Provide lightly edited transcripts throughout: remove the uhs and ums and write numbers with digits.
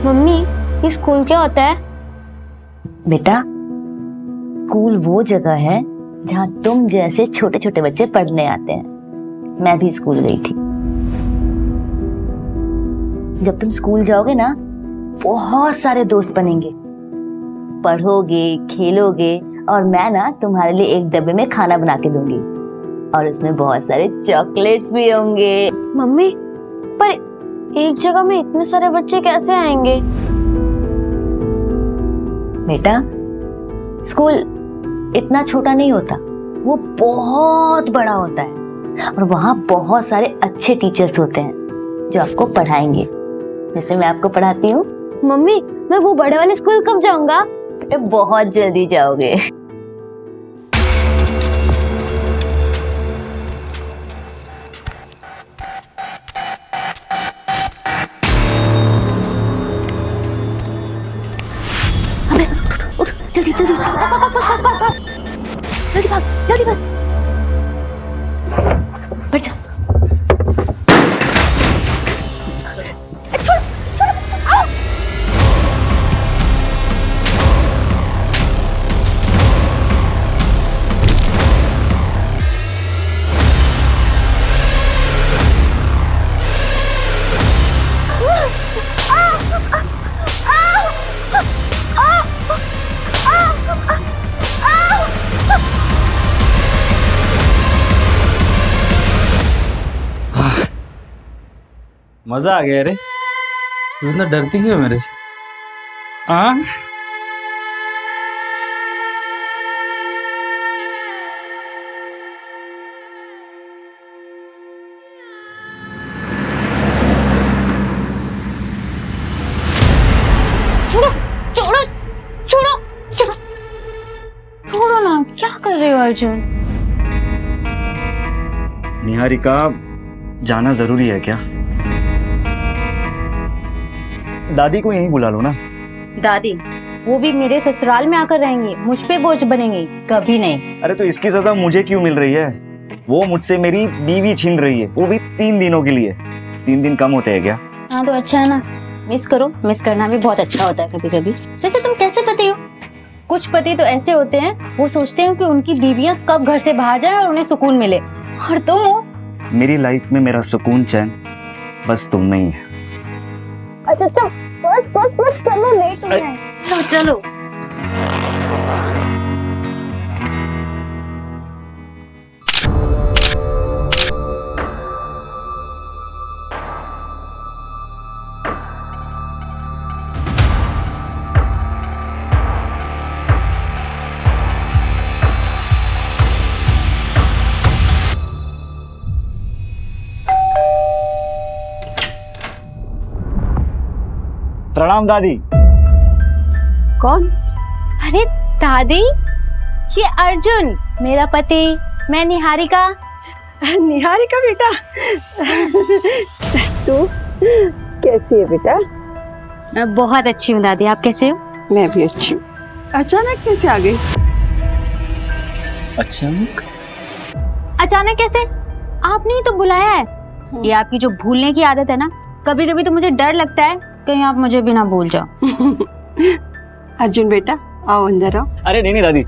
Mummy, ये school क्या होता है? बेटा, स्कूल वो जगह है जहाँ तुम जैसे छोटे छोटे बच्चे पढ़ने आते हैं। मैं भी स्कूल गई थी। जब तुम स्कूल जाओगे ना, बहुत सारे दोस्त बनेंगे, पढ़ोगे, खेलोगे, और मैं ना तुम्हारे लिए एक डब्बे में खाना बना के दूंगी और उसमें बहुत सारे चॉकलेट्स भी होंगे। मम्मी, पर एक जगह में इतने सारे बच्चे कैसे आएंगे? बेटा, स्कूल इतना छोटा नहीं होता, वो बहुत बड़ा होता है और वहाँ बहुत सारे अच्छे टीचर्स होते हैं जो आपको पढ़ाएंगे, जैसे मैं आपको पढ़ाती हूँ। मम्मी, मैं वो बड़े वाले स्कूल कब जाऊंगा? बेटा, बहुत जल्दी जाओगे। जल्दी जल्दी जल्दी भाग, जल्दी भाग, बढ़ जा। मजा आ गया रे। तू इतना डरती क्यों है मेरे से? हाँ, छोड़ो छोड़ो छोड़ो छोड़ो छोड़ो ना, क्या कर रहे हो अर्जुन? निहारिका, जाना जरूरी है क्या? दादी को यहीं बुला लो ना। दादी, वो भी मेरे ससुराल में आकर रहेंगी, मुझ पे बोझ बनेंगी? कभी नहीं। अरे तो इसकी सजा मुझे क्यों मिल रही है? वो मुझसे मेरी बीवी छीन रही है, वो भी 3 दिनों के लिए। 3 दिन कम होते हैं क्या? हाँ तो अच्छा है ना, मिस करो। मिस करना भी बहुत अच्छा होता है कभी कभी। वैसे तुम कैसे पति हो? कुछ पति तो ऐसे होते हैं, वो सोचते हैं कि उनकी बीवियां कब घर से बाहर जाए और उन्हें सुकून मिले, और तुम हो। मेरी लाइफ में मेरा सुकून चैन बस तुम में ही है। अच्छा अच्छा, बस बस बस, चलो, लेट हो रहे हैं। चलो चलो। प्रणाम दादी। कौन? अरे दादी, ये अर्जुन मेरा पति, मैं निहारिका। निहारिका बेटा, तू कैसी है बेटा? मैं बहुत अच्छी हूँ दादी, आप कैसे हो? मैं भी अच्छी हूँ। अचानक कैसे आ गई? अचानक? अचानक कैसे? आपने ही तो बुलाया है। ये आपकी जो भूलने की आदत है ना, कभी कभी तो मुझे डर लगता है कहीं आप मुझे भी ना भूल जाओ। अर्जुन बेटा, आओ अंदर आओ। अरे नहीं नहीं दादी,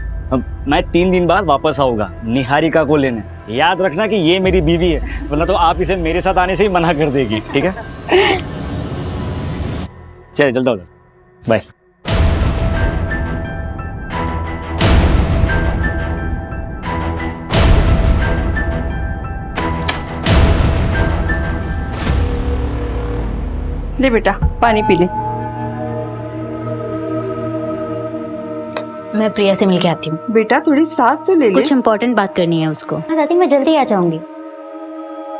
मैं 3 दिन बाद वापस आऊंगा निहारिका को लेने। याद रखना कि ये मेरी बीवी है, वरना तो आप इसे मेरे साथ आने से ही मना कर देगी, ठीक है? चलिए चलता हूँ, बाय। ले बेटा, पानी पी ले। मैं प्रिया से मिलके आती हूँ। बेटा थोड़ी सांस तो ले ले। कुछ इम्पोर्टेंट बात करनी है उसको। हाँ दादी, मैं जल्दी आ जाऊंगी।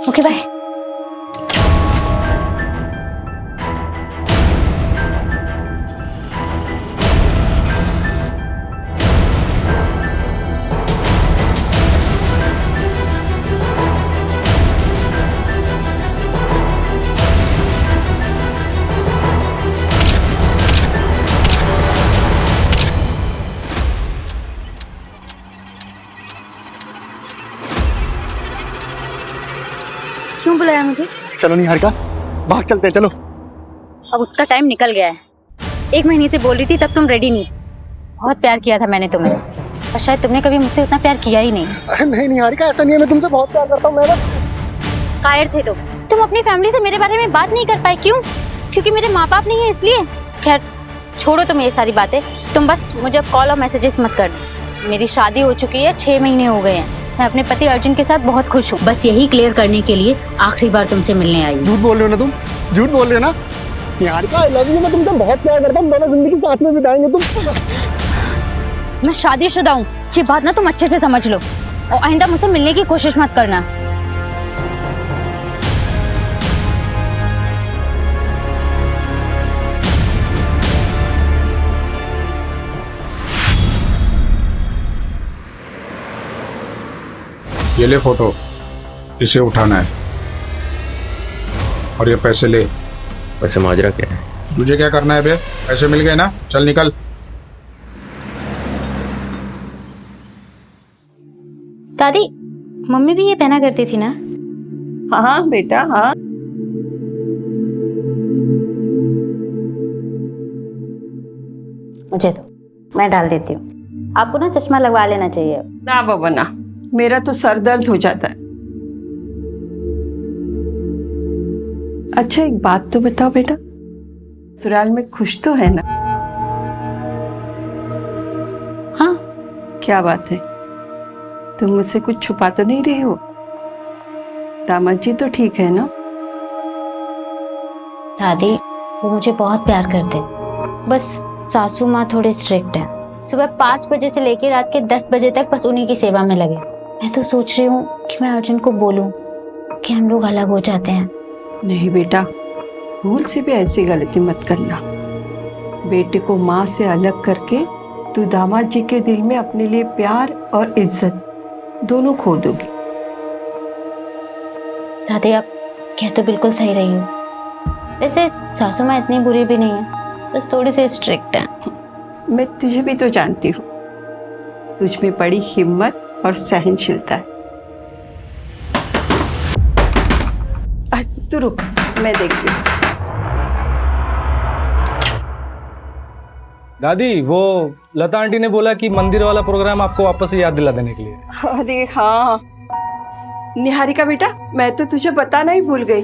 Okay bye. क्यों बुलाया मुझे? चलो निहारिका, भाग चलते हैं, चलो। अब उसका टाइम निकल गया है। 1 महीने से बोल रही थी तब तुम रेडी नहीं। बहुत प्यार किया था मैंने तुम्हें, और शायद तुमने कभी मुझसे उतना प्यार किया ही नहीं। अरे नहीं निहारिका, ऐसा नहीं है, मैं तुमसे बहुत प्यार करता हूँ। मैं ना कायर थे तुम अपनी फैमिली से मेरे बारे में बात नहीं कर पाए। क्यों? क्योंकि मेरे माँ बाप नहीं है इसलिए। खैर छोड़ो तुम ये सारी बातें। तुम बस मुझे अब कॉल और मैसेजेस मत कर। मेरी शादी हो चुकी है, 6 महीने हो गए हैं। मैं अपने पति अर्जुन के साथ बहुत खुश हूँ। बस यही क्लियर करने के लिए आखिरी बार तुमसे मिलने आई हूँ। झूठ बोल रहे हो ना, तुम झूठ बोल रहे हो ना। निहारिका आई लव यू, मैं तुमसे बहुत प्यार करता हूँ। दोनों जिंदगी साथ में बिताएंगे तुम। मैं शादीशुदा हूँ, ये बात ना तुम अच्छे से समझ लो, और आइंदा मुझसे मिलने की कोशिश मत करना। ये ले फोटो, इसे उठाना है और ये पैसे ले। वैसे माजरा क्या है? तुझे क्या करना है बे? पैसे मिल गए ना, चल निकल। दादी, मम्मी भी ये पहना करती थी ना? हाँ बेटा हाँ। मुझे तो, मैं डाल देती हूँ। आपको ना चश्मा लगवा लेना चाहिए। ना बाबा ना, मेरा तो सर दर्द हो जाता है। अच्छा एक बात तो बताओ बेटा, ससुराल में खुश तो है ना? हाँ। क्या बात है, तुम मुझसे कुछ छुपा तो नहीं रही हो? दामाद जी तो ठीक है ना? दादी वो मुझे बहुत प्यार करते हैं, बस सासू माँ थोड़े स्ट्रिक्ट हैं। सुबह 5 बजे से लेकर रात के 10 बजे तक बस उन्हीं की सेवा में लगे। मैं तो सोच रही हूँ कि मैं अर्जुन को बोलूं कि हम लोग अलग हो जाते हैं। नहीं बेटा, भूल से भी ऐसी गलती मत करना। बेटे को माँ से अलग करके तू दामाद जी के दिल में अपने लिए प्यार और इज्जत दोनों खो दोगी। दादी आप कह तो बिल्कुल सही रही हो। वैसे सासू माँ इतनी बुरी भी नहीं है, बस थोड़ी सी स्ट्रिक्ट है। मैं तुझे भी तो जानती हूँ, तुझ में बड़ी हिम्मत और सहनशीलता है। तू रुक, मैं देखती हूँ। दादी वो लता आंटी ने बोला कि मंदिर वाला प्रोग्राम आपको वापस से याद दिला देने के लिए। अरे हाँ निहारिका बेटा, मैं तो तुझे बताना ही भूल गई।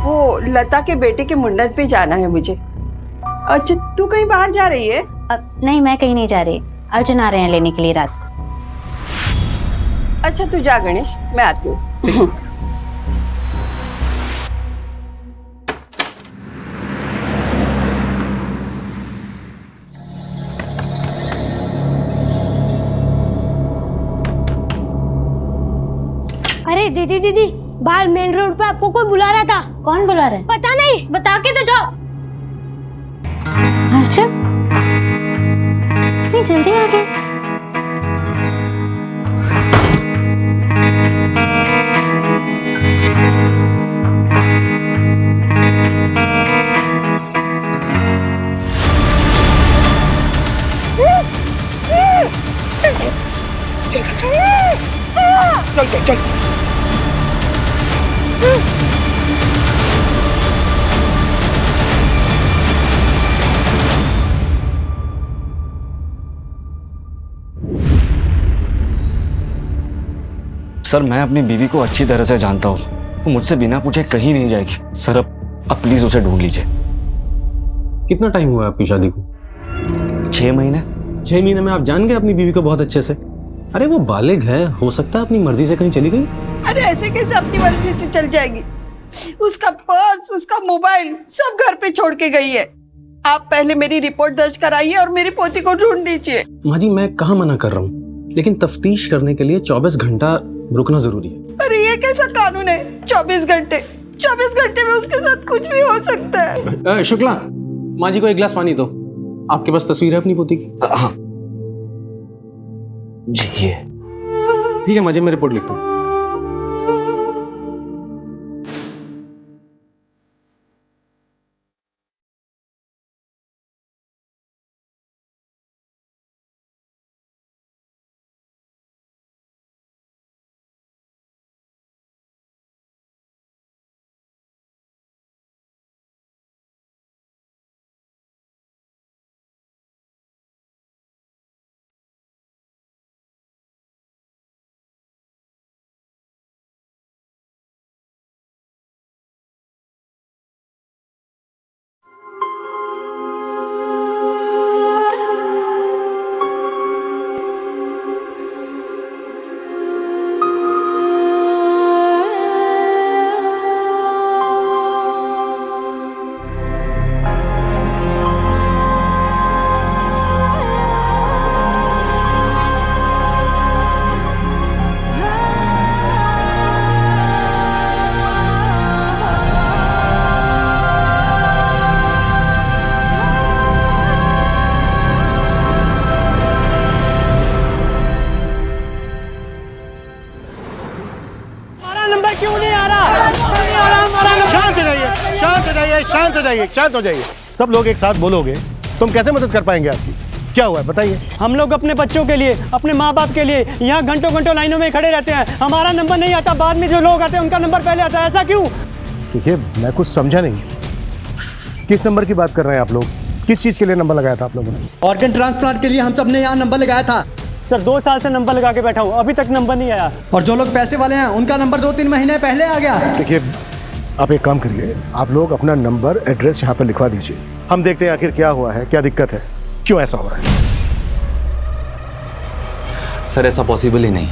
वो लता के बेटे के मुंडन पे जाना है मुझे। अच्छा तू कहीं बाहर जा रही है? नहीं मैं कहीं नहीं जा रही, अर्जुन आ रहे हैं लेने के लिए रात को। अच्छा तू जा गणेश, मैं आती हूँ। अरे दीदी दीदी, बाहर मेन रोड पे आपको कोई बुला रहा था। कौन बुला रहा है? पता नहीं। बता के तो जाओ। अर्जुन इतनी जल्दी आ गए? चल चल चल। सर मैं अपनी बीवी को अच्छी तरह से जानता हूँ, वो मुझसे बिना पूछे कहीं नहीं जाएगी। सर अब प्लीज उसे ढूंढ लीजिए। कितना टाइम हुआ आपकी शादी को? 6 महीने। 6 महीने में आप जान गए अपनी बीवी को बहुत अच्छे से? अरे वो बालिग है, हो सकता है अपनी मर्जी से कहीं चली गई। अरे ऐसे कैसे अपनी मर्जी से चल जाएगी? उसका पर्स, उसका मोबाइल सब घर पे छोड़ के गई है। आप पहले मेरी रिपोर्ट दर्ज कराइए और मेरी पोती को ढूंढ लीजिए। माँ जी मैं कहाँ मना कर रहा हूँ, लेकिन तफ्तीश करने के लिए 24 घंटा रुकना जरूरी है। अरे ये कैसा कानून है? 24 घंटे? 24 घंटे में उसके साथ कुछ भी हो सकता है। शुक्ला, माँ जी को एक गिलास पानी दो। आपके पास तस्वीर है अपनी पोती की? हाँ जी ये। ठीक है माँ जी, मैं रिपोर्ट लिखता हूँ। शांत हो जाइए, शांत हो जाइए। सब लोग एक साथ बोलोगे तो हम कैसे मदद कर पाएंगे आपकी? क्या हुआ है बताइए। हम लोग अपने बच्चों के लिए, अपने माँ बाप के लिए यहाँ घंटों घंटों लाइनों में खड़े रहते हैं। हमारा नंबर नहीं आता, बाद में जो लोग आते हैं उनका नंबर पहले आता है। ऐसा क्यों? देखिए, मैं कुछ समझा नहीं। किस नंबर की बात कर रहे हैं आप लोग? किस चीज के लिए नंबर लगाया था आप लोगों ने? ऑर्गन ट्रांसप्लांट के लिए हम सब ने यहाँ नंबर लगाया था सर। 2 साल से नंबर लगा के बैठा हूँ, अभी तक नंबर नहीं आया। और जो लोग पैसे वाले हैं उनका नंबर 2-3 महीने पहले आ गया। देखिए, आप एक काम करिए, आप लोग अपना नंबर, एड्रेस यहाँ पर लिखवा दीजिए। हम देखते हैं आखिर क्या हुआ है, क्या दिक्कत है, क्यों ऐसा हो रहा है। सर ऐसा पॉसिबल ही नहीं।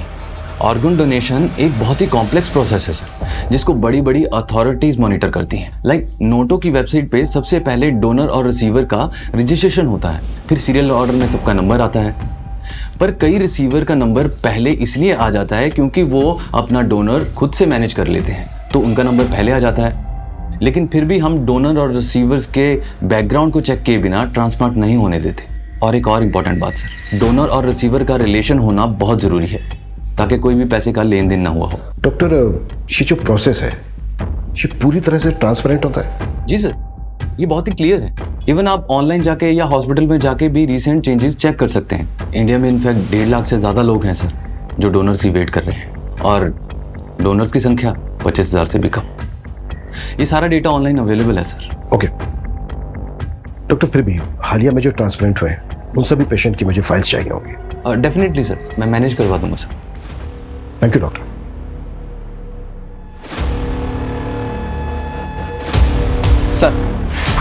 ऑर्गन डोनेशन एक बहुत ही कॉम्प्लेक्स प्रोसेस है सर, जिसको बड़ी बड़ी अथॉरिटीज मॉनिटर करती हैं। लाइक नोटो की वेबसाइट पे सबसे पहले डोनर और रिसीवर का रजिस्ट्रेशन होता है, फिर सीरियल ऑर्डर में सबका नंबर आता है। पर कई रिसीवर का नंबर पहले इसलिए आ जाता है क्योंकि वो अपना डोनर खुद से मैनेज कर लेते हैं, तो उनका नंबर पहले आ जाता है। लेकिन फिर भी हम डोनर और रिसीवर्स के बैकग्राउंड को चेक किए बिना ट्रांसप्लांट नहीं होने देते। और एक और इम्पॉर्टेंट बात सर, डोनर और रिसीवर का रिलेशन होना बहुत ज़रूरी है ताकि कोई भी पैसे का लेन देन ना हुआ हो। डॉक्टर, ये जो प्रोसेस है ये पूरी तरह से ट्रांसपेरेंट होता है? जी सर, ये बहुत ही क्लियर है। इवन आप ऑनलाइन जाके या हॉस्पिटल में जाके भी रिसेंट चेंजेस चेक कर सकते हैं। इंडिया में इनफैक्ट 1.5 लाख से ज़्यादा लोग हैं सर जो डोनर्स की वेट कर रहे हैं, और डोनर्स की संख्या 25,000 से भी कम। ये सारा डेटा ऑनलाइन अवेलेबल है सर। ओके डॉक्टर, फिर भी हालिया में जो ट्रांसप्लांट हुए उन सभी पेशेंट की मुझे फाइल्स चाहिए होंगी। डेफिनेटली सर, मैं मैनेज करवा दूंगा sir. Thank you doctor. Sir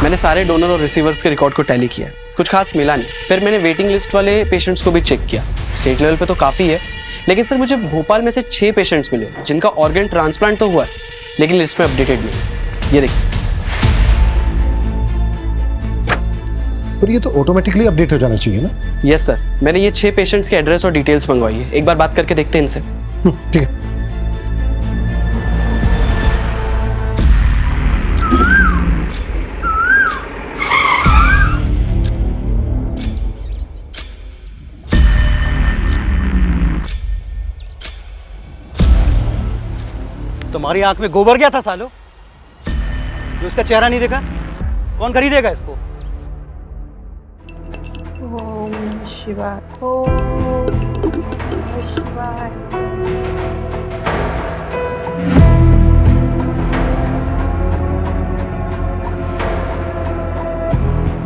मैंने सारे डोनर और रिसीवर्स के रिकॉर्ड को टैली किया, कुछ खास मिला नहीं। फिर मैंने वेटिंग लिस्ट वाले पेशेंट्स को भी चेक किया। स्टेट लेवल पे तो काफ़ी है, लेकिन सर मुझे भोपाल में से 6 पेशेंट्स मिले जिनका ऑर्गन ट्रांसप्लांट तो हुआ है, लेकिन लिस्ट में अपडेटेड नहीं। ये देखिए। पर ये तो ऑटोमेटिकली अपडेट हो जाना चाहिए ना? यस सर, मैंने ये 6 पेशेंट्स के एड्रेस और डिटेल्स मंगवाई है। एक बार बात करके देखते हैं इनसे। ठीक है। तुम्हारी आंख में गोबर गया था सालो, जो उसका चेहरा नहीं देखा? कौन खरीदेगा इसको? ओम शिवाय, ओम शिवाय।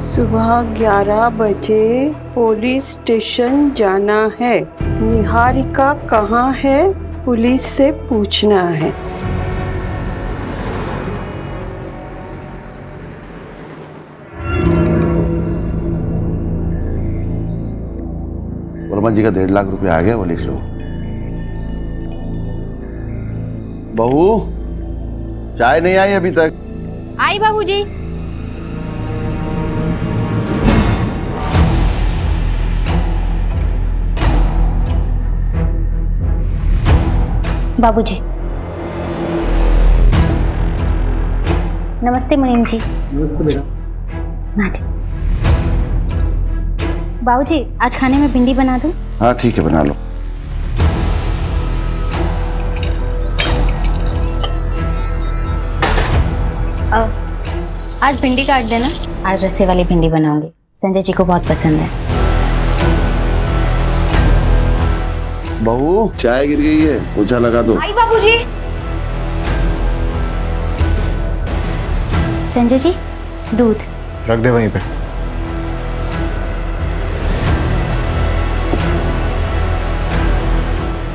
सुबह 11 बजे पुलिस स्टेशन जाना है। निहारिका कहाँ है? पुलिस से पूछना है। वर्मा जी का 1.5 लाख रुपया आ गया, वो लिख लो। बहू, चाय नहीं आई अभी तक? आई बाबूजी। बाबूजी नमस्ते मुनीम जी। नमस्ते बेटा। बाबूजी आज खाने में भिंडी बना दूं? हाँ ठीक है, बना लो। आज भिंडी काट देना। आज रस्से वाली भिंडी बनाऊंगी, संजय जी को बहुत पसंद है। बहू, चाय गिर गई है, पोछा लगा दो। आई बाबूजी। संजय जी दूध रख दे वहीं पे।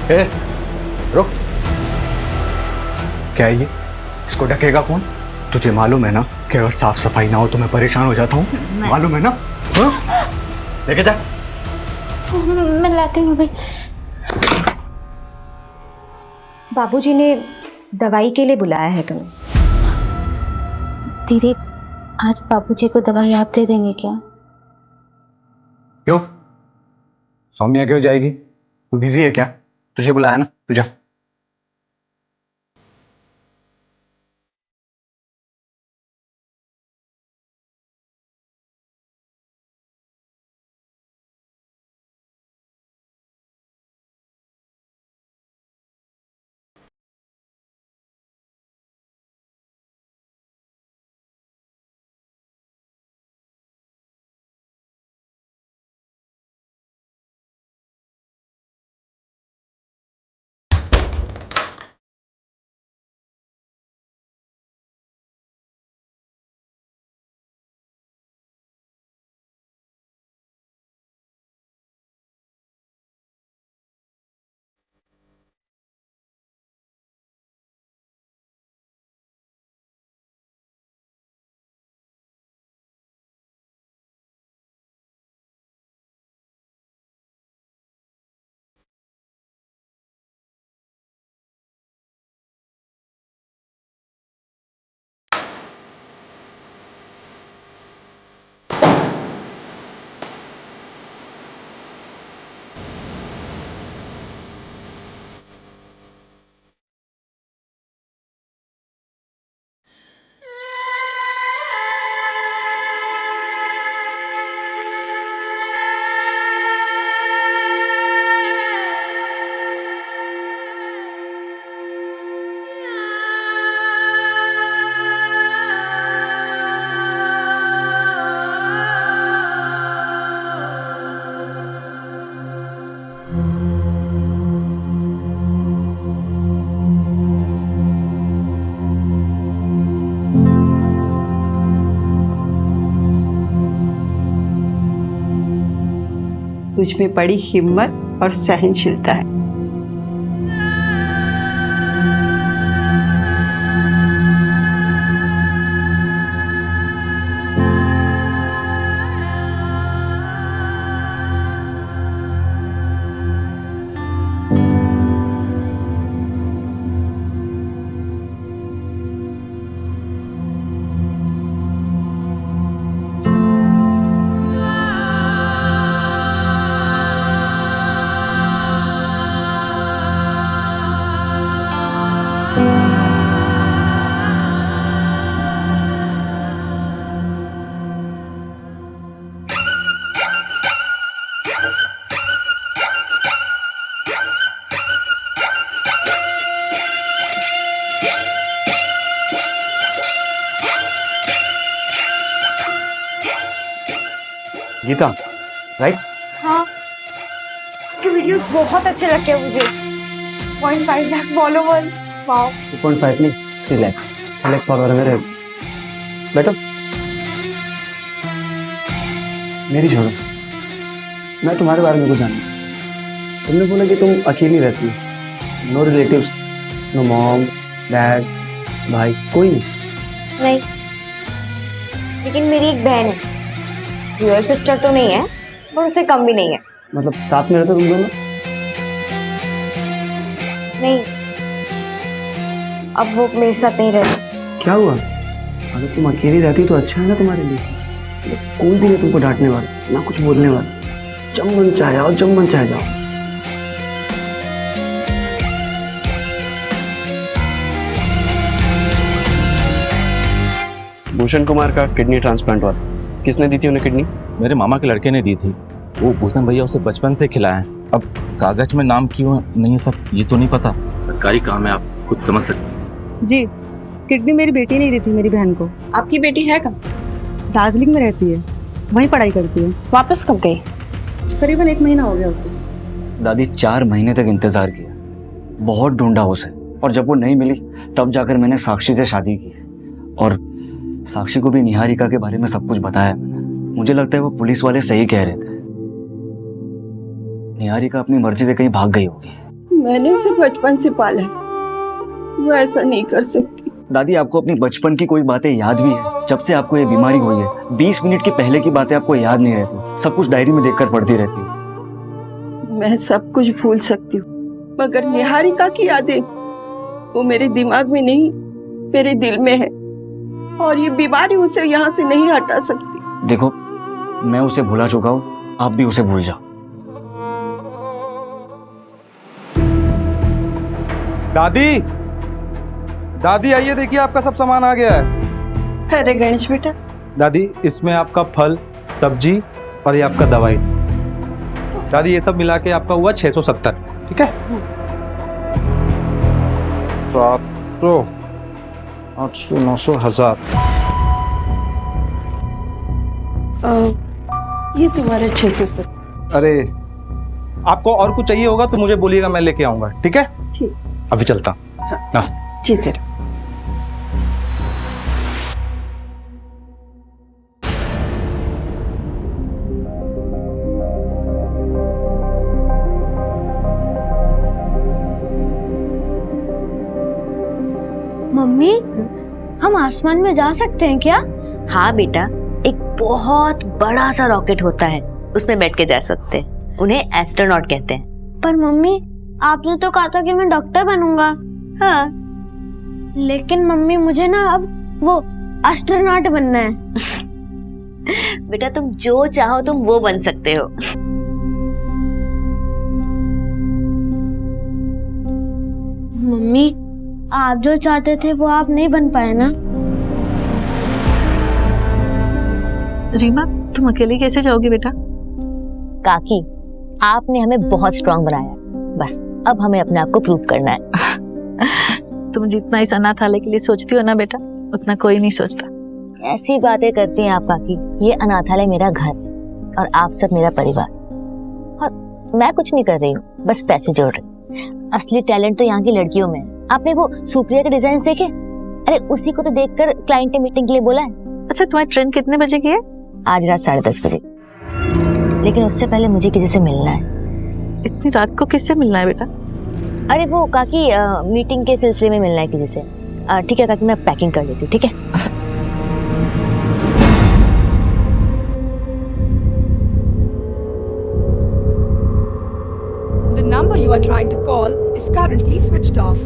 ए, रुक। क्या है ये? इसको ढकेगा कौन? तुझे मालूम है ना कि अगर साफ सफाई ना हो तो मैं परेशान हो जाता हूँ, मालूम है ना? हाँ? लेके जा। मैं लाती हूँ अभी। बाबूजी ने दवाई के लिए बुलाया है तुम्हें। दीदी आज बाबूजी को दवाई आप दे देंगे क्या? क्यों? सौम्या क्यों जाएगी? तू बिजी है क्या? तुझे बुलाया ना, तू जा। तुझ में बड़ी हिम्मत और सहनशीलता है। गीता, राइट? हाँ, आपके वीडियोस बहुत अच्छे लगते हैं मुझे। 0.5 लाख फॉलोवर्स, वाओ। 2.5 नहीं, 3 lakhs। 3 lakhs फॉलोअर है मेरे। बैठो। मेरी छोड़ो, मैं तुम्हारे बारे में कुछ जानूं। तुमने बोला कि तुम अकेली रहती हो, no relatives, no mom, dad, भाई, कोई नहीं। नहीं, लेकिन मेरी एक बहन है। रियल सिस्टर तो नहीं है, पर उससे कम भी नहीं है। मतलब साथ में रहते तुम दोनों? नहीं, अब वो मेरे साथ नहीं रहती। क्या हुआ? अगर तुम अकेली रहती तो अच्छा है ना तुम्हारे लिए। मतलब कोई भी नहीं तुमको डांटने वाला, ना कुछ बोलने वाला। जब मन चाहे आओ, जब मन चाहे जाओ। भूषण कुमार का किडनी ट्रांसप्लांट हुआ था। किसने दी थी उन्हें किडनी? मेरे मामा के लड़के ने दी थी। वो भूषण भैया उसे बचपन से खिलाए हैं। अब कागज में नाम क्यों नहीं है सब ये तो नहीं पता। सरकारी काम है, आप खुद समझ सकते। जी, किडनी मेरी बेटी ने दी थी मेरी बहन को। आपकी बेटी है कहाँ? दार्जिलिंग में रहती है, वहीं पढ़ाई करती है। वापस कब गई? करीबन 1 महीना हो गया उसे। दादी 4 महीने तक इंतजार किया, बहुत ढूंढा उसे, और जब वो नहीं मिली तब जाकर मैंने साक्षी से शादी की। और साक्षी को भी निहारिका के बारे में सब कुछ बताया मैंने। मुझे लगता है वो पुलिस वाले सही कह रहे थे, निहारिका अपनी मर्जी से कहीं भाग गई होगी। मैंने उसे बचपन से पाला है, वो ऐसा नहीं कर सकती। दादी, आपको अपनी बचपन की कोई बातें याद भी है? जब से आपको ये बीमारी हुई है 20 मिनट के पहले की बातें आपको याद नहीं रहती, सब कुछ डायरी में देखकर पढ़ती रहती हूँ। मैं सब कुछ भूल सकती हूँ, मगर निहारिका की यादें वो मेरे दिमाग में नहीं, मेरे दिल में है, और ये बीमारी उसे यहाँ से नहीं हटा सकती। देखो, मैं उसे भुला चुका हूँ, आप भी उसे भूल जाओ। दादी, दादी आइए, देखिए आपका सब सामान आ गया है। अरे गणेश बेटा। दादी, इसमें आपका फल, सब्जी और ये आपका दवाई। दादी, ये सब मिला के आपका हुआ 670, ठीक है? 700, 800, 900, 1000। ये तुम्हारे 670। अरे, आपको और कुछ चाहिए होगा तो मुझे बोलिएगा, मैं लेके आऊंगा, ठीक है? ठीक। अभी चलता हूँ। नाश्ता। जी तेरा। मम्मी, हम आसमान में जा सकते हैं क्या? हाँ बेटा, एक बहुत बड़ा सा रॉकेट होता है, उसमें बैठ के जा सकते हैं। उन्हें एस्ट्रोनॉट कहते हैं। पर मम्मी, आपने तो कहा था कि मैं डॉक्टर बनूंगा। हाँ, लेकिन मम्मी मुझे ना अब वो एस्ट्रोनॉट बनना है। बेटा तुम जो चाहो तुम वो बन सकते हो। मम्मी, आप जो चाहते थे वो आप नहीं बन पाए ना? रीमा, तुम अकेले कैसे जाओगी बेटा? काकी, आपने हमें बहुत स्ट्रांग बनाया, बस अब हमें अपने आप को प्रूव करना है। तुम जितना इस अनाथालय के लिए सोचती हो ना बेटा, उतना कोई नहीं सोचता। ऐसी बातें करती हैं आप काकी। ये अनाथालय मेरा घर है और आप सब मेरा परिवार। और मैं कुछ नहीं कर रही हूँ, बस पैसे जोड़ रही। असली टैलेंट तो यहाँ की लड़कियों में है। आपने वो सुप्रिया के डिजाइन देखे? अरे उसी को तो देखकर क्लाइंट ने मीटिंग के लिए बोला है। अच्छा, तुम्हारी ट्रेन कितने बजे की है? आज रात 10:30 बजे। लेकिन उससे पहले मुझे किसी से मिलना है। इतनी रात को किससे मिलना है बेटा? अरे वो काकी मीटिंग के सिलसिले में मिलना है किसी से। ठीक है काकी, मैं पैकिंग कर लेती हूँ, ठीक है? The number you are trying to call is currently switched off.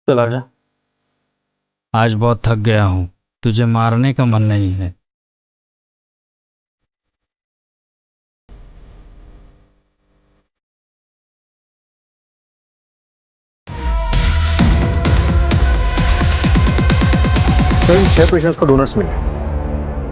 चला जा। आज बहुत थक गया हूँ, तुझे मारने का मन नहीं है। तो इन 6 पेशेंट्स को डोनर्स मिले।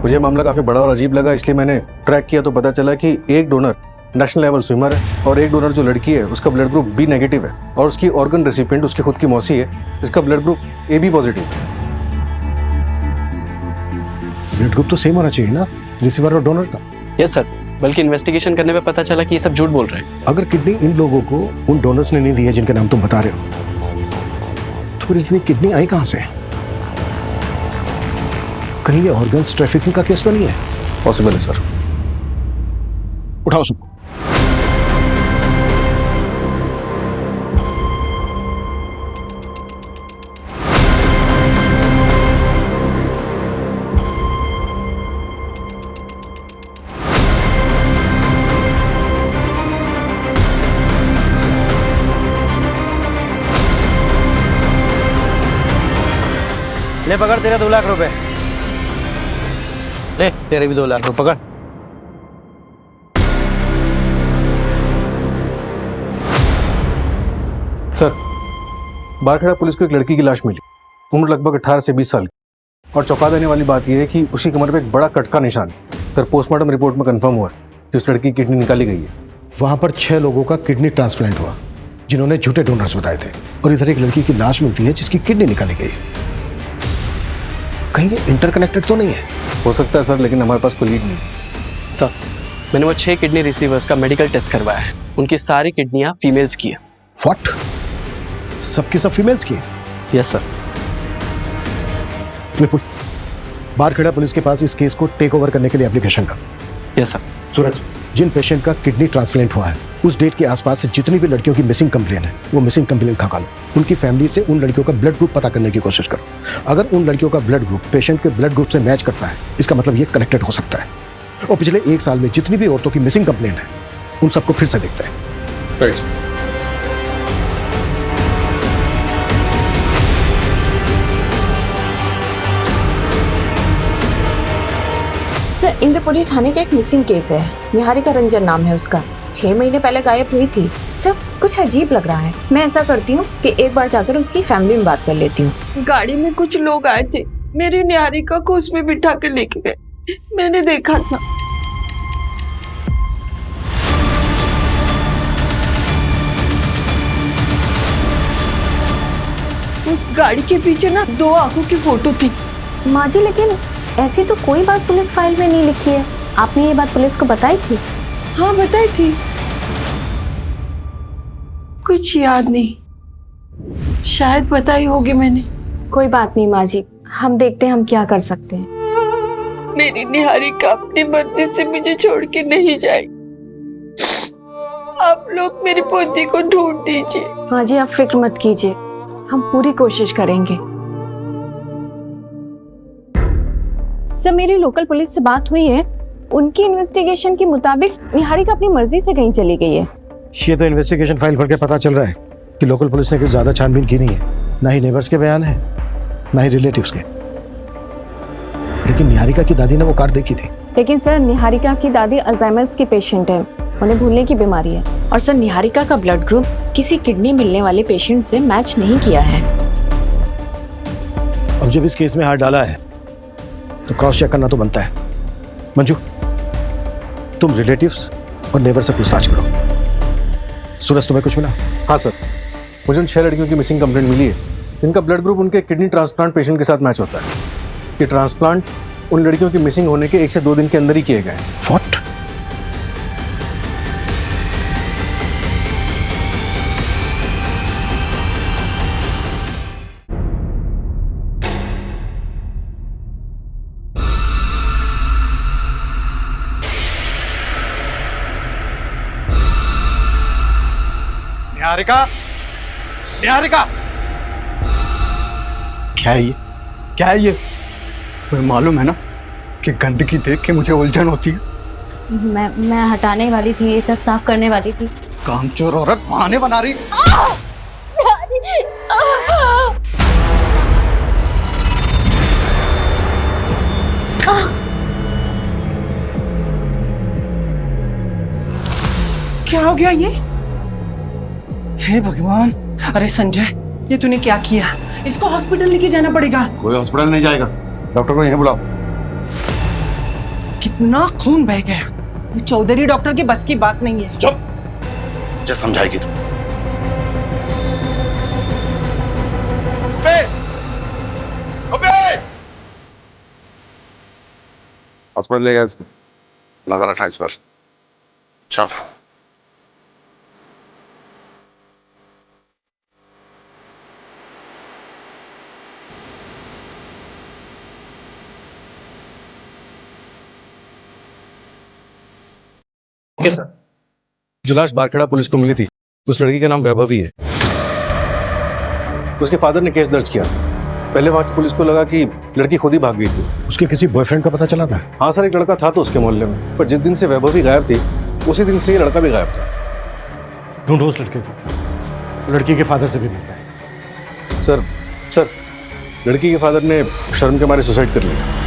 मुझे मामला काफी बड़ा और अजीब लगा, इसलिए मैंने ट्रैक किया तो पता चला कि एक डोनर नेशनल लेवल स्विमर है और एक डोनर जो लड़की है उसका ब्लड ग्रुप बी नेगेटिव है और उसकी ऑर्गन रेसिपिएंट उसकी खुद की मौसी है, इसका blood group A B positive है। ब्लड ग्रुप तो सेम होना चाहिए ना रिसीवर और डोनर का? यस सर, बल्कि इन्वेस्टिगेशन करने पे पता चला कि ये सब झूठ बोल रहे हैं। अगर किडनी इन लोगों को उन डोनर्स ने नहीं दी है जिनके नाम तुम बता रहे हो, तो फिर इतनी किडनी आई कहां से? कहीं ये ऑर्गन्स ट्रैफिकिंग का केस तो नहीं है? पॉसिबल है सर। उठाओ सबको। ले पकड़, तेरा 2 लाख रुपए। ले तेरे भी 2 लाख रुपए पकड़। सर, बारखेड़ा पुलिस को एक लड़की की लाश मिली, उम्र लगभग 18 से 20 साल की, और चौंका देने वाली बात यह है कि उसकी कमर पे एक बड़ा कट का निशान है। सर, पोस्टमार्टम रिपोर्ट में कंफर्म हुआ कि उस लड़की की किडनी निकाली गई है। वहां पर 6 लोगों का किडनी ट्रांसप्लांट हुआ जिन्होंने झूठे डोनर्स बताए थे, और इधर एक लड़की की लाश मिलती है जिसकी किडनी निकाली गई। कहीं ये इंटरकनेक्टेड तो नहीं है? हो सकता है सर, लेकिन हमारे पास कोई लीड नहीं। सर, मैंने वो 6 किडनी रिसीवर्स का मेडिकल टेस्ट करवाया है, उनकी सारी किडनियां फीमेल्स की है। व्हाट? सबकी सब फीमेल्स की? Yes sir. Vipul, Barkheda police के पास इस केस को टेक ओवर करने के लिए एप्लीकेशन कर। Yes sir. सूरज, जिन पेशेंट का किडनी ट्रांसप्लांट हुआ है उस डेट के आसपास से जितनी भी लड़कियों की मिसिंग कंप्लेन है वो मिसिंग कंप्लेन खंगालो। उनकी फैमिली से उन लड़कियों का ब्लड ग्रुप पता करने की कोशिश करो। अगर उन लड़कियों का ब्लड ग्रुप पेशेंट के ब्लड ग्रुप से मैच करता है, इसका मतलब ये कनेक्टेड हो सकता है। और पिछले 1 साल में जितनी भी औरतों की मिसिंग कंप्लेन है उन सबको फिर से देखते हैं। सर इंद्रपुरी थाने का एक मिसिंग केस है। निहारिका रंजन नाम है उसका। 6 महीने पहले गायब हुई थी। सर कुछ अजीब लग रहा है। मैं ऐसा करती हूँ कि एक बार जाकर उसकी फैमिली में बात कर लेती हूँ। गाड़ी में कुछ लोग आए थे, मेरी निहारिका को उसमें बिठा कर लेके गए। मैंने देखा था। उस गाड़ी के पीछे ना 2 आंखों की फोटो थी। माँ जी लेकिन ऐसी तो कोई बात पुलिस फाइल में नहीं लिखी है। आपने ये बात पुलिस को बताई थी? हाँ बताई थी, कुछ याद नहीं, शायद बताई होगी मैंने। कोई बात नहीं माँ जी, हम देखते हैं हम क्या कर सकते हैं। मेरी निहारिका अपनी मर्जी से मुझे छोड़ के नहीं जाएगी। आप लोग मेरी पोती को ढूंढ दीजिए। माँ जी आप फिक्र मत कीजिए, हम पूरी कोशिश करेंगे। सर मेरी लोकल पुलिस से बात हुई है। उनकी इन्वेस्टिगेशन के मुताबिक निहारिका अपनी मर्जी से कहीं चली गई है। ये तो इन्वेस्टिगेशन फाइल पढ़ के पता चल रहा है कि लोकल पुलिस ने कुछ ज्यादा छानबीन की नहीं है। ना ही नेबर्स के बयान है, ना ही रिलेटिव्स के। लेकिन निहारिका की दादी ने वो कार देखी थी। लेकिन सर निहारिका की दादी अल्जाइमर्स की पेशेंट है, उन्हें भूलने की बीमारी है। और सर निहारिका का ब्लड ग्रुप किसी किडनी मिलने वाले पेशेंट से मैच नहीं किया है। अब जब इस केस में हाथ डाला है तो क्रॉस चेक करना तो बनता है। मंजू तुम रिलेटिव्स और नेबर से पूछताछ करो। सूरज तुम्हें कुछ मिला? हाँ सर, मुझे उन 6 लड़कियों की मिसिंग कंप्लेंट मिली है। इनका ब्लड ग्रुप उनके किडनी ट्रांसप्लांट पेशेंट के साथ मैच होता है। ये ट्रांसप्लांट उन लड़कियों की मिसिंग होने के 1 से 2 दिन के अंदर ही किए गए। व्हाट? निहारिका, निहारिका, क्या है ये? क्या है ये? तुम्हें मालूम है ना कि गंदगी देख के मुझे उलझन होती है। मैं हटाने वाली थी, ये सब साफ करने वाली थी। कामचोर औरत बहाने बना रही। क्या हो गया ये? हे भगवान! अरे संजय, ये तूने क्या किया? इसको हॉस्पिटल लेके जाना पड़ेगा। कोई हॉस्पिटल नहीं जाएगा, डॉक्टर को यहीं बुलाओ। कितना खून बह गया। ये चौधरी डॉक्टर की बस की बात नहीं है। चुप, क्या समझाएगी तुम? हॉस्पिटल ले गया इसको, लगा रहा 28 पर। चल ओके सर। जो लाश बारखेड़ा पुलिस को मिली थी उस लड़की का नाम वैभवी है। उसके फादर ने केस दर्ज किया। पहले वहां की पुलिस को लगा कि लड़की खुद ही भाग गई थी। उसके किसी बॉयफ्रेंड का पता चला था? हाँ सर, एक लड़का था तो उसके मोहल्ले में, पर जिस दिन से वैभवी गायब थी उसी दिन से ये लड़का भी गायब था। ढूंढो उस लड़के को, लड़की के फादर से भी मिलता है। सर, लड़की के फादर ने शर्म के मारे सुसाइड कर लिया।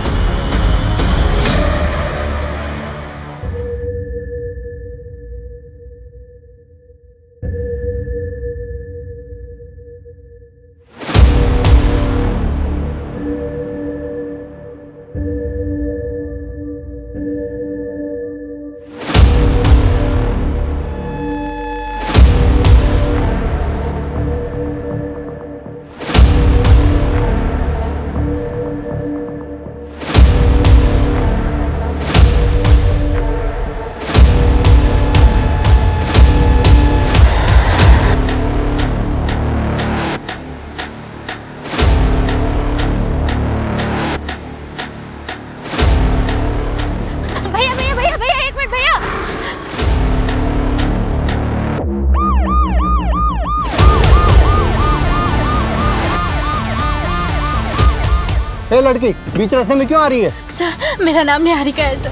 लड़की बीच रास्ते में क्यों आ रही है? सर मेरा नाम निहारिका है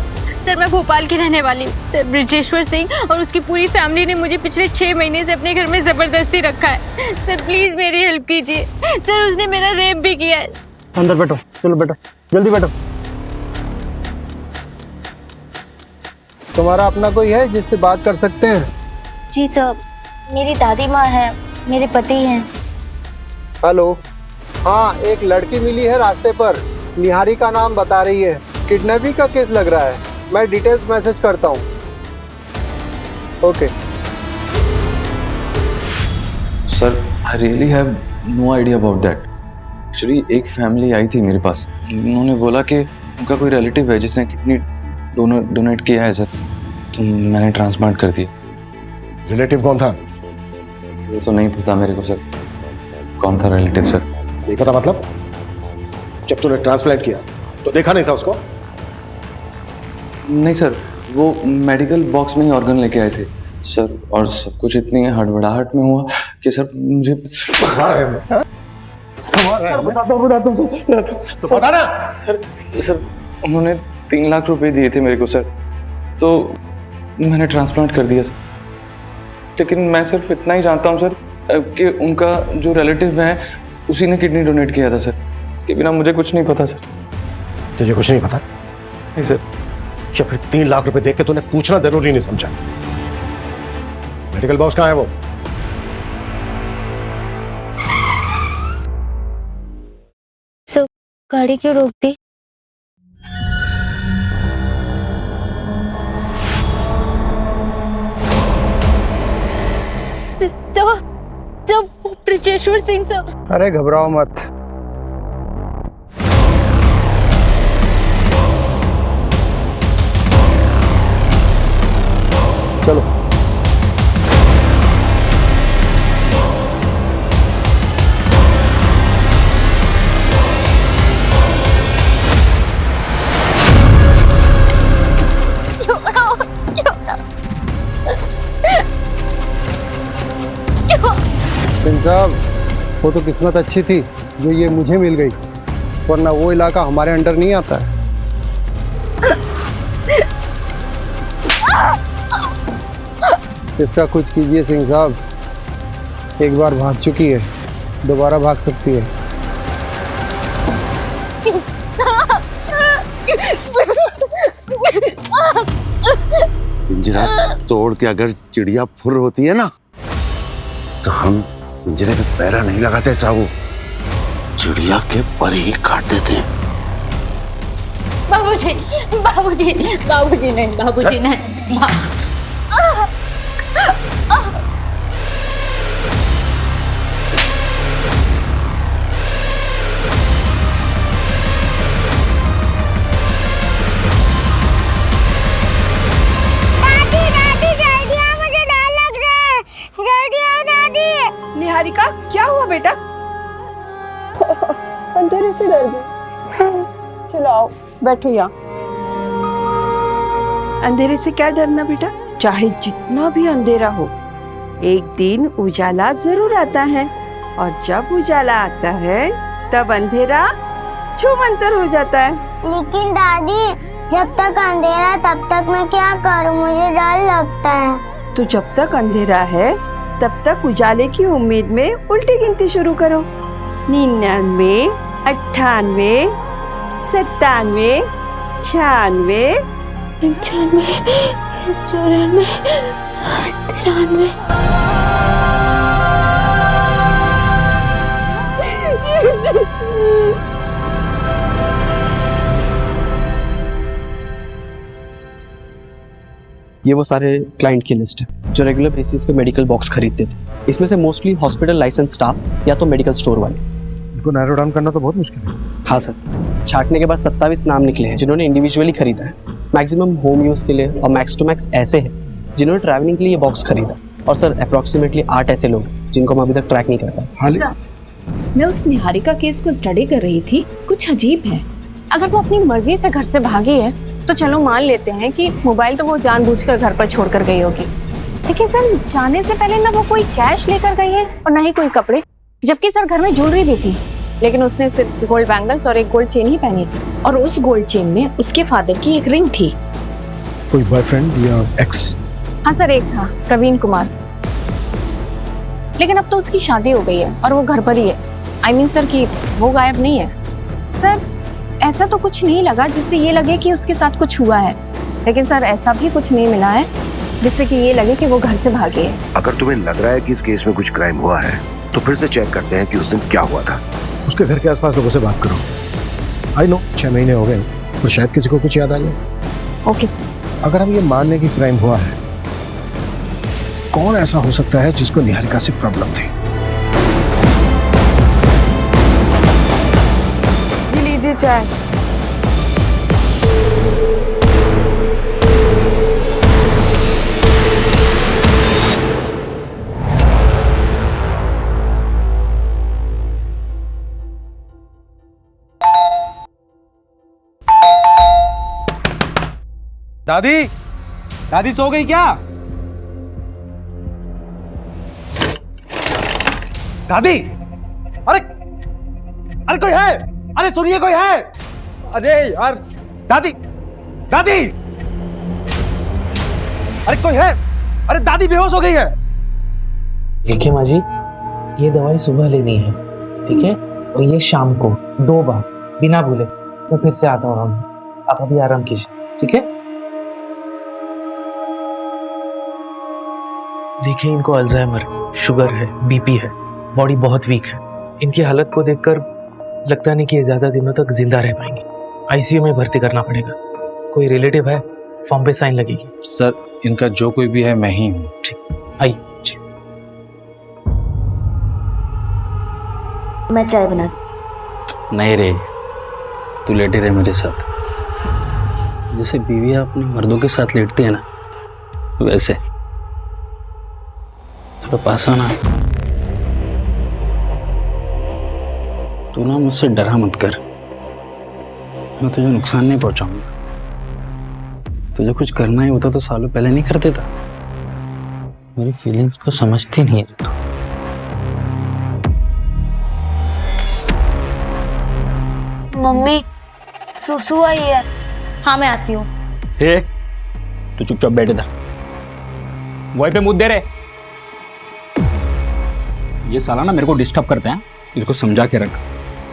सर, मैं भोपाल की रहने वाली हूँ। सर ब्रिजेश्वर सिंह और उसकी पूरी फैमिली ने मुझे पिछले 6 महीने से अपने घर में जबरदस्ती रखा है। सर प्लीज मेरी हेल्प कीजिए। सर उसने मेरा रेप भी किया है। अंदर बैठो, चलो बैठो, जल्दी बैठो। तुम्हारा अपना कोई है जिससे बात कर सकते हैं? जी सर, मेरी दादी माँ है, मेरे पति हैं। हेलो, हाँ एक लड़की मिली है रास्ते पर, निहारी का नाम बता रही है। किडनैपिंग का केस लग रहा है, मैं डिटेल्स मैसेज करता हूँ। Okay sir, I really have no idea about that. Actually एक फैमिली आई थी मेरे पास, उन्होंने बोला कि उनका कोई रिलेटिव है जिसने किडनी डोनेट किया है सर, तो मैंने ट्रांसप्लांट कर दिया। रिलेटिव कौन था? वो तो नहीं पता मेरे को सर, कौन था रिलेटिव सर। नहीं पता मतलब? जब तूने ट्रांसप्लांट किया तो देखा नहीं था उसको? नहीं सर, वो मेडिकल बॉक्स में ही ऑर्गन लेके आए थे सर, और सब कुछ इतनी हड़बड़ाहट में हुआ कि सर मुझे तो बता ना। सर उन्होंने 3 लाख रुपए दिए थे मेरे को सर, तो मैंने ट्रांसप्लांट कर दिया सर। लेकिन मैं सिर्फ इतना ही जानता हूँ सर कि उनका जो रिलेटिव है उसी ने किडनी डोनेट किया था सर, इसके बिना मुझे कुछ नहीं पता सर। तुझे कुछ नहीं पता? नहीं सर। या फिर 3 लाख रुपए देख के तूने पूछना जरूरी नहीं समझा? मेडिकल बॉक्स कहाँ है वो? सर, गाड़ी क्यों रोक दी? ब्रजेश्वर सिंह सर। अरे घबराओ मत, चलो। सिंह साहब, वो तो किस्मत अच्छी थी जो ये मुझे मिल गई, वरना वो इलाका हमारे अंडर नहीं आता है। इसका कुछ कीजिए सिंह साहब, एक बार भाग चुकी है, दोबारा भाग सकती है। पिंजरा तोड़ के अगर चिड़िया फुर होती है ना, तो हम पिंजरे पे पैरा नहीं लगाते साहू, चिड़िया के पर ही काट देते हैं। बाबूजी, बाबूजी, बाबूजी नहीं, बाबूजी नहीं। निहारिका, क्या हुआ बेटा? अंधेरे से डर गई। चलो आओ, बैठो यहाँ। अंधेरे से क्या डरना बेटा, चाहे जितना भी अंधेरा हो, एक दिन उजाला जरूर आता है, और जब उजाला आता है तब अंधेरा छूमंतर हो जाता है। लेकिन दादी, जब तक अंधेरा तब तक मैं क्या करूं, मुझे डर लगता है। तो जब तक अंधेरा है तब तक उजाले की उम्मीद में उल्टी गिनती शुरू करो। 99, 98, 97, 96, 95, 94, 93। ये वो सारे क्लाइंट की लिस्ट है जो रेगुलर बेसिस पे मेडिकल बॉक्स खरीदते थे। इसमें से मोस्टली हॉस्पिटल लाइसेंस स्टाफ या तो मेडिकल स्टोर वाले। इनको नैरो डाउन करना तो बहुत मुश्किल है। हाँ सर, छाटने के बाद 27 नाम निकले हैं जिन्होंने इंडिविजुअली खरीदा है। मैक्सिमम होम यूज के लिए और मैक्स टू मैक्स ऐसे हैं जिन्होंने ट्रैवलिंग के लिए ये बॉक्स खरीदा। और सर अप्रॉक्सीमेटली 8 ऐसे लोग जिनको हम अभी तक ट्रैक नहीं कर पाए। मैं उस निहारिका केस को स्टडी कर रही थी, कुछ अजीब है। अगर वो अपनी मर्जी से घर से भागी है तो चलो मान लेते हैं कि मोबाइल तो वो जानबूझकर घर पर छोड़कर गई होगी, लेकिन सर जाने से पहले ना वो कोई कैश लेकर गई है और ना ही कोई कपड़े, जबकि सर घर में ज्वेलरी भी थी, लेकिन उसने सिर्फ गोल्ड बैंगल्स और एक गोल्ड चेन ही पहनी थी। और उस गोल्ड चेन में उसके फादर की एक रिंग थी। कोई बॉयफ्रेंड या एक्स? हाँ सर, एक था प्रवीण कुमार, लेकिन अब तो उसकी शादी हो गई है और वो घर पर ही है। आई मीन सर कि वो गायब नहीं है। सर ऐसा तो कुछ नहीं लगा जिससे ये लगे कि उसके साथ कुछ हुआ है। लेकिन सर ऐसा भी कुछ नहीं मिला है जिससे कि ये लगे कि वो घर से भागी है। अगर तुम्हें लग रहा है कि इस केस में कुछ क्राइम हुआ है तो फिर से चेक करते हैं कि उस दिन क्या हुआ था। उसके घर के आसपास लोगों से बात करो। आई नो 6 महीने हो गए और शायद किसी को कुछ याद आ जाए। Okay sir. अगर हम ये मान लें कि क्राइम हुआ है, कौन ऐसा हो सकता है जिसको निहारिका से प्रॉब्लम थी? ये लीजिए चाय। दादी, दादी सो गई क्या? दादी, अरे अरे कोई है? अरे सुनिए, कोई है? अरे यार, दादी, दादी, अरे कोई है? अरे दादी बेहोश हो गई है। देखिए माँ जी, ये दवाई सुबह लेनी है, ठीक है? और ये शाम को 2 बार बिना भूले। मैं फिर से आता हूँ, आप अभी आराम कीजिए, ठीक है? देखिए, इनको अल्जाइमर, शुगर है, बीपी है, बॉडी बहुत वीक है। इनकी हालत को देखकर लगता नहीं कि ये ज्यादा दिनों तक जिंदा रह पाएंगे। आईसीयू में भर्ती करना पड़ेगा। कोई रिलेटिव है? फॉर्म पे साइन लगेगी। सर, इनका जो कोई भी है मैं ही हूँ। ठीक, आइए। मैं चाय बना। नहीं रे, तू लेटे रहे मेरे साथ। जैसे बीवी अपने मर्दों के साथ लेटती है ना, वैसे थोड़ा पास आना। तू ना मुझसे डरा मत कर, मैं तुझे नुकसान नहीं पहुंचाऊंगा। तुझे कुछ करना ही होता तो सालों पहले नहीं कर देता। मेरी फीलिंग्स को समझती नहीं है तू। मम्मी, सुसु आई है। हाँ, मैं आती हूँ। तू चुपचाप बैठ इधर, वहीं पे मुद्दे दे रहे। ये साला ना मेरे को डिस्टर्ब करते हैं, इसको समझा के रख,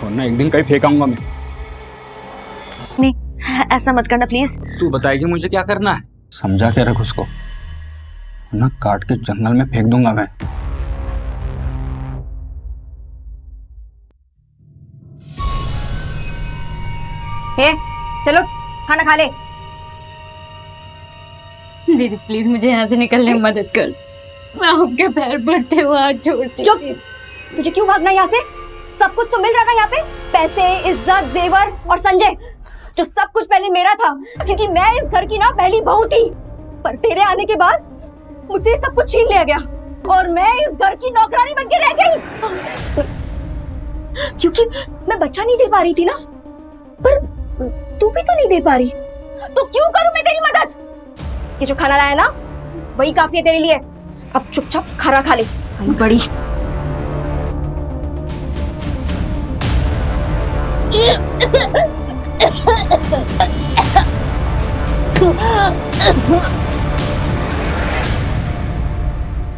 वरना एक दिन कहीं फेंकाऊंगा मैं। नहीं, ऐसा मत करना प्लीज। तू बताएगी मुझे क्या करना है? समझा के रख उसको, वरना काट के जंगल में फेंक दूंगा मैं। चलो खाना खा ले। दीदी प्लीज मुझे यहाँ से निकलने में मदद कर। मैं आपके पैर पड़ते हुए हाथ छोड़ती। चुप! तुझे क्यों भागना यहाँ से? सब कुछ तो मिल रहा था यहाँ पे, पैसे, इज्जत, जेवर और संजय, जो सब कुछ पहले मेरा था, क्योंकि मैं इस घर की ना पहली बहू थी। पर तेरे आने के बाद मुझसे सब कुछ छीन लिया गया और मैं इस घर की नौकरानी बन के रह गई, क्योंकि मैं बच्चा नहीं दे पा रही थी ना। पर तू भी तो नहीं दे पा रही, तो क्यों करूं मैं तेरी मदद? ये जो खाना लाया ना, वही काफी है तेरे लिए। अब चुपचाप खाना खा ले, बड़ी।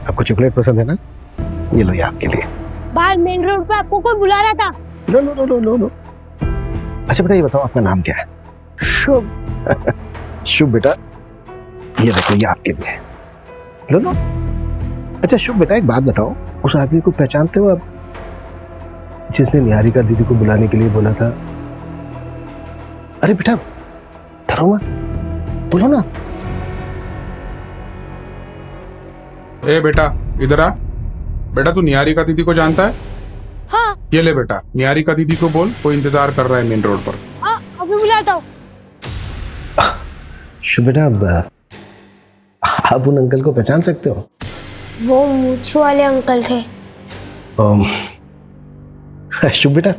आपको चॉकलेट पसंद है ना? ये लो, ये आपके लिए। बाहर मेन रोड पे आपको कोई बुला रहा था। लो लो लो लो लो लो। अच्छा बेटा, ये बताओ आपका नाम क्या है? शुभ। शुभ बेटा, ये देखो, ये आपके लिए। लो लो। अच्छा शुभ बेटा, एक बात बताओ, उस आदमी को पहचानते हो आप, जिसने निहारिका दीदी को बुलाने के लिए बोला था? अरे बेटा डरो मत, बोलो ना। ए बेटा इधर आ। बेटा तू निहारिका दीदी को जानता है? हाँ। ये ले बेटा, निहारिका दीदी को बोल, कोई इंतजार कर रहा है मेन रोड पर। हाँ, अभी बुलाता हूँ। शुभ बेटा, आप उन अंकल को पहचान सकते हो? वो मूछ वाले अंकल थे। शुभ बेटा,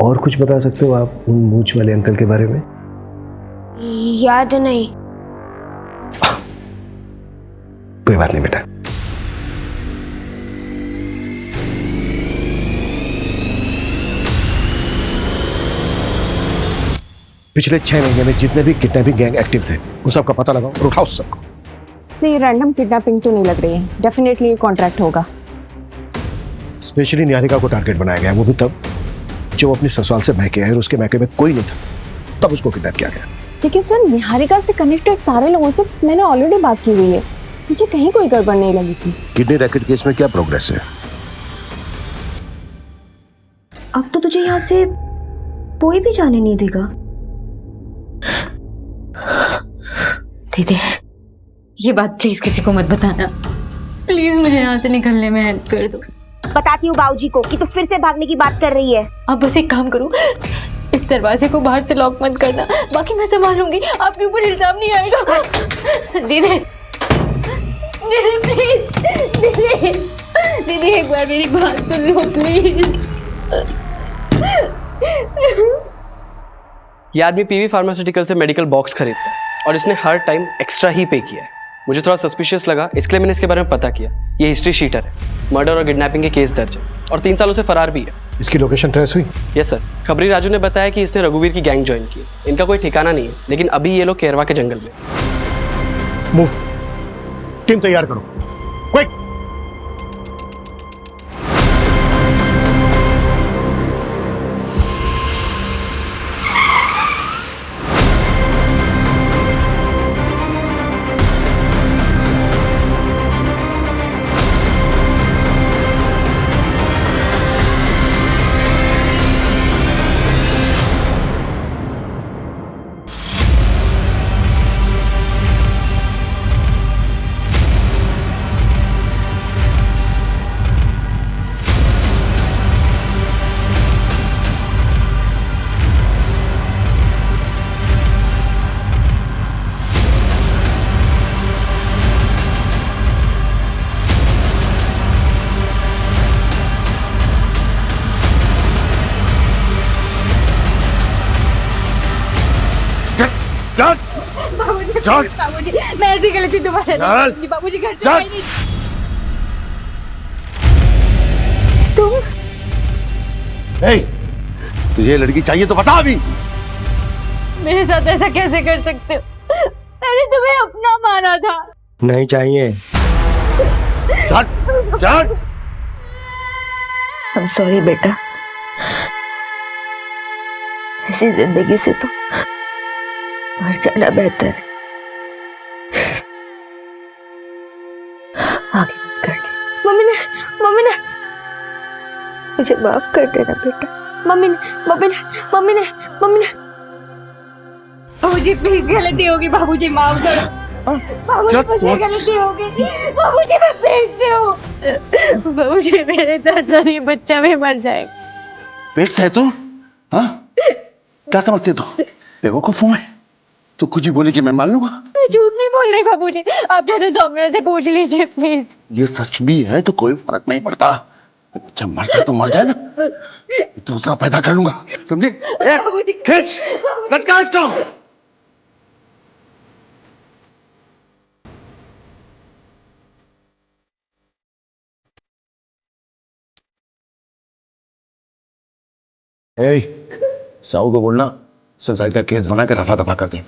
और कुछ बता सकते हो आप उन मूछ वाले अंकल के बारे में? याद नहीं। कोई बात नहीं बेटा। पिछले 6 महीने में जितने भी किडनैपिंग गैंग एक्टिव थे, उन सबका पता लगाओ और उठाओ सबको। ये रैंडम किडनैपिंग तो नहीं लग रही है, डेफिनेटली ये कॉन्ट्रैक्ट होगा। स्पेशली निहारिका को टारगेट बनाया गया, वो भी तब जब वो अपनी ससुराल से मैके आए और उसके मैके में कोई नहीं था, तब उसको किडनैप किया गया। लेकिन सर निहारिका से कनेक्टेड सारे लोगों से मैंने ऑलरेडी बात की हुई है, मुझे कहीं कोई गड़बड़ नहीं लगी थी। किडनी रैकेट केस में क्या प्रोग्रेस है? अब तो तुझे यहाँ से कोई भी जाने नहीं देगा। दीदी ये बात प्लीज किसी को मत बताना, प्लीज मुझे यहाँ से निकलने में हेल्प कर दो। बताती हूँ बाबूजी को कि तू फिर से भागने की बात कर रही है। आप बस एक काम करो, इस दरवाजे को बाहर से लॉक मत करना, बाकी मैं संभाल लूंगी, आपके ऊपर इल्जाम नहीं आएगा। दीदी दीदी प्लीज, दीदी दीदी एक बार मेरी बात सुन लो प्लीज। ये आदमी पीवी फार्मास्यूटिकल से मेडिकल बॉक्स खरीदता है और इसने हर टाइम एक्स्ट्रा ही पे किया है। मुझे थोड़ा सस्पिशियस लगा, इसलिए मैंने इसके बारे में पता किया। ये हिस्ट्री शीटर है, मर्डर और किडनैपिंग के केस दर्ज है और 3 सालों से फरार भी है। इसकी लोकेशन ट्रेस हुई? यस सर, खबरी राजू ने बताया कि इसने रघुवीर की गैंग ज्वाइन की। इनका कोई ठिकाना नहीं है, लेकिन अभी ये लोग केरवा के जंगल में। मूव, टीम तैयार करो, क्विक। बाबूजी मैं ऐसी गलती दोबारा नहीं करूंगी। बाबूजी घर से नहीं। तुम तुझे लड़की चाहिए तो बता अभी। मेरे साथ ऐसा कैसे कर सकते हो? मैंने तुम्हें अपना माना था। नहीं चाहिए। चल I'm sorry बेटा, ऐसी जिंदगी से तो मर जाना बेहतर है। आगे मत कर ले। मम्मी ने मुझे माफ कर देना बेटा। मम्मी ने बाबूजी प्लीज गलती होगी, बाबूजी माफ करो। बाबूजी मुझे गलती होगी, बाबूजी मैं देखती हूँ। बाबूजी मेरे चाचा नहीं, बच्चा भी मर जाएगा। बेटा है तू? हाँ क्या समझते तू? बेवकूफ हूँ मैं? तू कुछ भी बोले कि मैं मान लूंगा? मैं झूठ नहीं बोल रही बाबूजी, आप चाहे तो सौम्या से पूछ लीजिए प्लीज। ये सच भी है तो कोई फर्क नहीं पड़ता। जब मरता तो मर जाए ना, दूसरा पैदा कर लूंगा, समझे? खींच, लटका इसको। साहू को बोलना सुसाइड का केस बना कर रफा दफा कर दे।